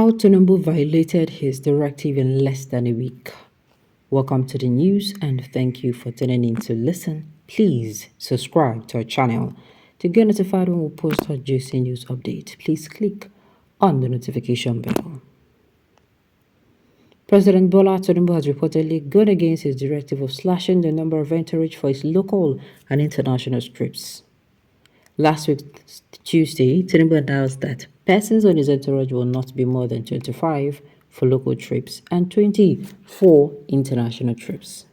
How Tinubu violated his directive in less than a week. Welcome to the news and thank you for tuning in to listen. Please subscribe to our channel to get notified when we post our juicy news update. Please click on the notification bell. President Bola Tinubu has reportedly gone against his directive of slashing the number of entourage for his local and international trips. Last week, Tuesday, Tinubu announced that persons on his entourage will not be more than 25 for local trips and 20 for international trips.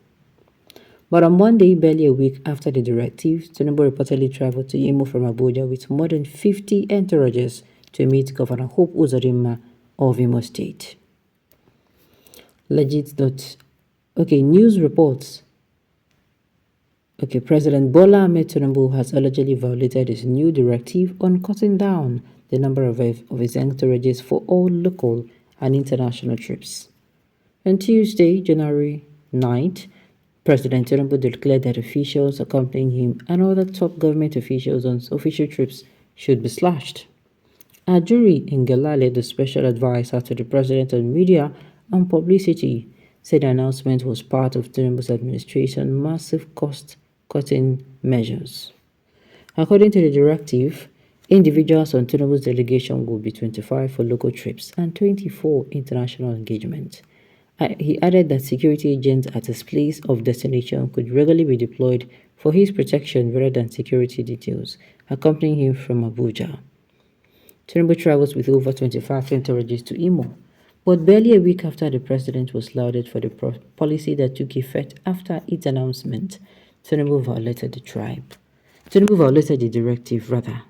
But on Monday, barely a week after the directive, Tinubu reportedly traveled to Imo from Abuja with more than 50 entourages to meet Governor Hope Uzodinma of Imo State. News reports. President Bola Ahmed Tinubu has allegedly violated his new directive on cutting down the number of his entourages for all local and international trips. On Tuesday, January 9th, President Tinubu declared that officials accompanying him and other top government officials on official trips should be slashed. Ajuri Ngelale, the special advisor to the President on Media and Publicity, said the announcement was part of Tinubu's administration's massive cost-cutting measures. According to the directive, individuals on Tinubu's delegation will be 25 for local trips and 20 for international engagement. He added that security agents at his place of destination could regularly be deployed for his protection rather than security details accompanying him from Abuja. Tinubu travels with over 25 entourages to Imo, but barely a week after the president was lauded for the policy that took effect after its announcement, Tinubu violated the directive, rather.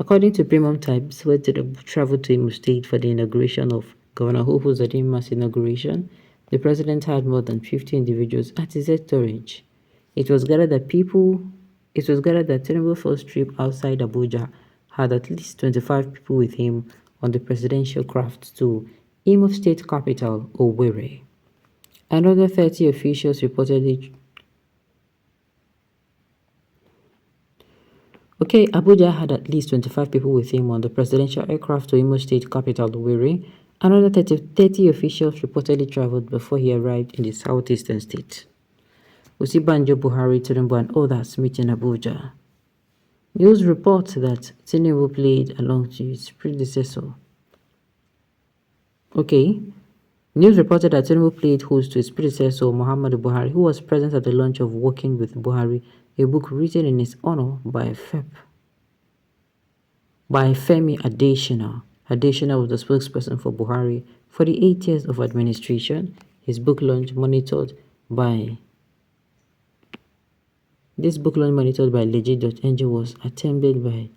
According to Premium Times, where Tinubu traveled to Imo State for the inauguration of Governor Hope Uzodinma's inauguration, the president had more than 50 individuals at his entourage. It was gathered that Tinubu's first trip outside Abuja had at least 25 people with him on the presidential craft to Imo State capital, Owerri. Another 30 officials reportedly. Abuja had at least 25 people with him on the presidential aircraft to Imo State capital, Owerri. Another 30 officials reportedly traveled before he arrived in the southeastern state. Osibanjo, Buhari, Tinubu, and others meet in Abuja. News reports that Tinubu played along to his predecessor. News reported that Tinubu played host to his predecessor, Muhammadu Buhari, who was present at the launch of Working with Buhari, a book written in his honor by Femi Adesina. Adesina was the spokesperson for Buhari for the 8 years of administration. This book launch monitored by Legit.ng was attended by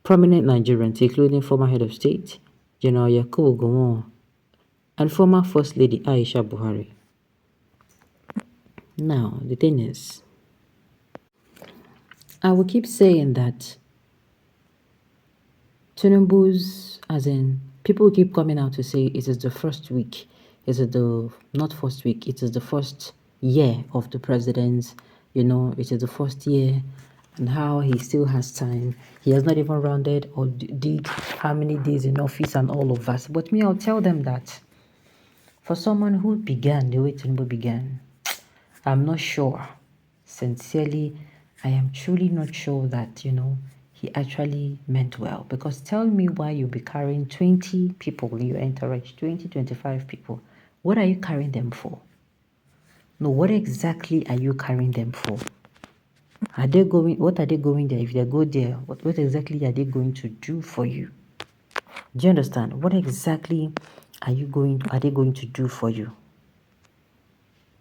prominent Nigerians, including former head of state, General Yakubu Gowon, and former First Lady Aisha Buhari. Now, the thing is, I will keep saying that Tinubu's, people keep coming out to say it is the first week, it is the first year of the president's, it is the first year, and how he still has time. He has not even rounded or did how many days in office and all of that. But me, I'll tell them that for someone who began the way Tinubu began, I'm not sure. Sincerely, I am truly not sure that, he actually meant well. Because tell me why you'll be carrying 20 people in your entourage, 25 people. What are you carrying them for? No, what exactly are you carrying them for? What are they going there? If they go there, what exactly are they going to do for you? Do you understand? What exactly are they going to do for you?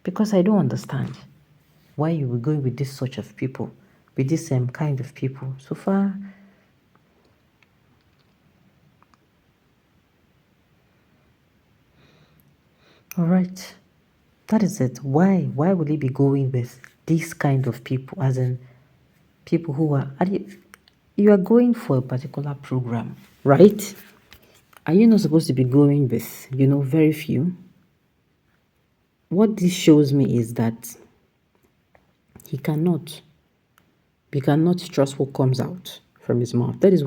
Because I don't understand why you were going with this sort of people, with this kind of people. So far, all right, that is it. Why would he be going with this kind of people, as in people who you are going for a particular program, right? Are you not supposed to be going with, very few? What this shows me is that we cannot trust what comes out from his mouth. That is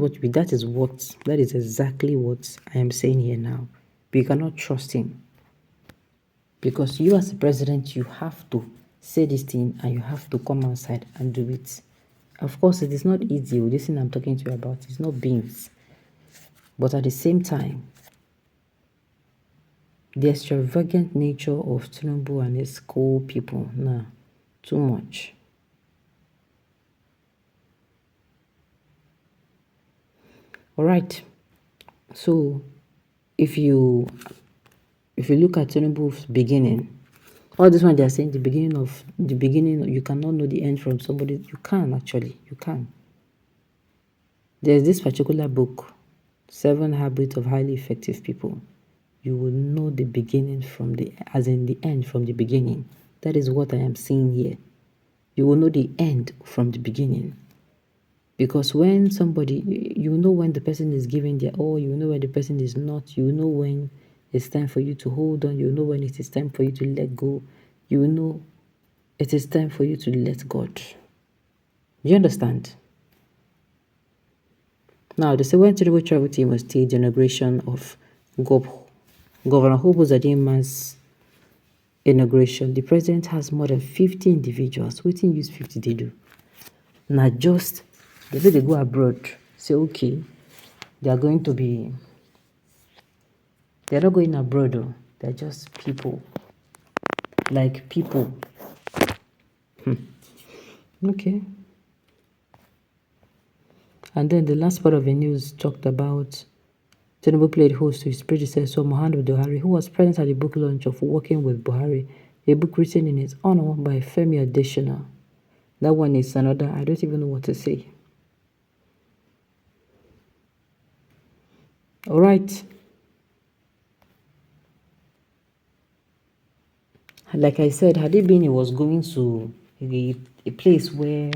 exactly what I am saying here now. We cannot trust him. Because you as the president, you have to say this thing and you have to come outside and do it. Of course, it is not easy. This thing I'm talking to you about is not beans. But at the same time, the extravagant nature of Tinubu and his people, nah, too much. All right. So, if you look at Tinubu's beginning, all this one they are saying the beginning, you cannot know the end from somebody. You can actually, you can. There's this particular book, 7 Habits of Highly Effective People. You will know the beginning from the end from the beginning. That is what I am seeing here. You will know the end from the beginning. Because when somebody, you know when the person is giving their all, you know when the person is not, you know when it's time for you to hold on, you know when it is time for you to let go, you know it is time for you to let God. Do you understand? Now, the second Tinubu travel team was the inauguration of Governor Hobozadema's inauguration. The president has more than 50 individuals. What thing use 50 they do? Not just, they say they go abroad. Say, okay, they are going to be, they're not going abroad though. They're just people. Like people. Okay. And then the last part of the news talked about Tinubu played host to his predecessor, Muhammadu Buhari, who was present at the book launch of Working with Buhari, a book written in his honor by Femi Adesina. That one is another, I don't even know what to say. All right. Like I said, had it been he was going to a place where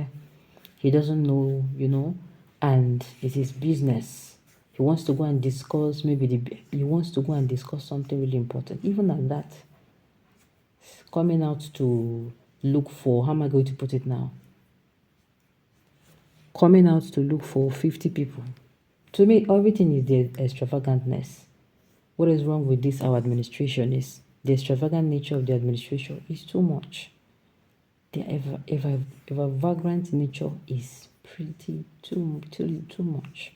he doesn't know, and it is business. He wants to go and discuss, he wants to go and discuss something really important. Even at that, coming out to look for, how am I going to put it now? Coming out to look for 50 people. To me, everything is the extravagantness. What is wrong with this, our administration, is the extravagant nature of the administration is too much. The extravagant nature is pretty too much.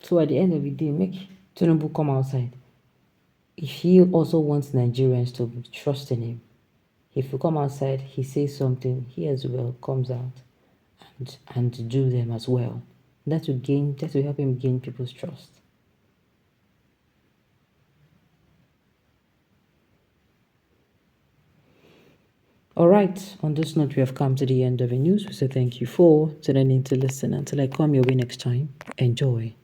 So at the end of the day, make Tinubu come outside. If he also wants Nigerians to trust in him, if you come outside, he says something, he as well comes out and do them as well. That will help him gain people's trust. All right, on this note, we have come to the end of the news. We say thank you for tuning in to listen. Until I come your way next time, enjoy.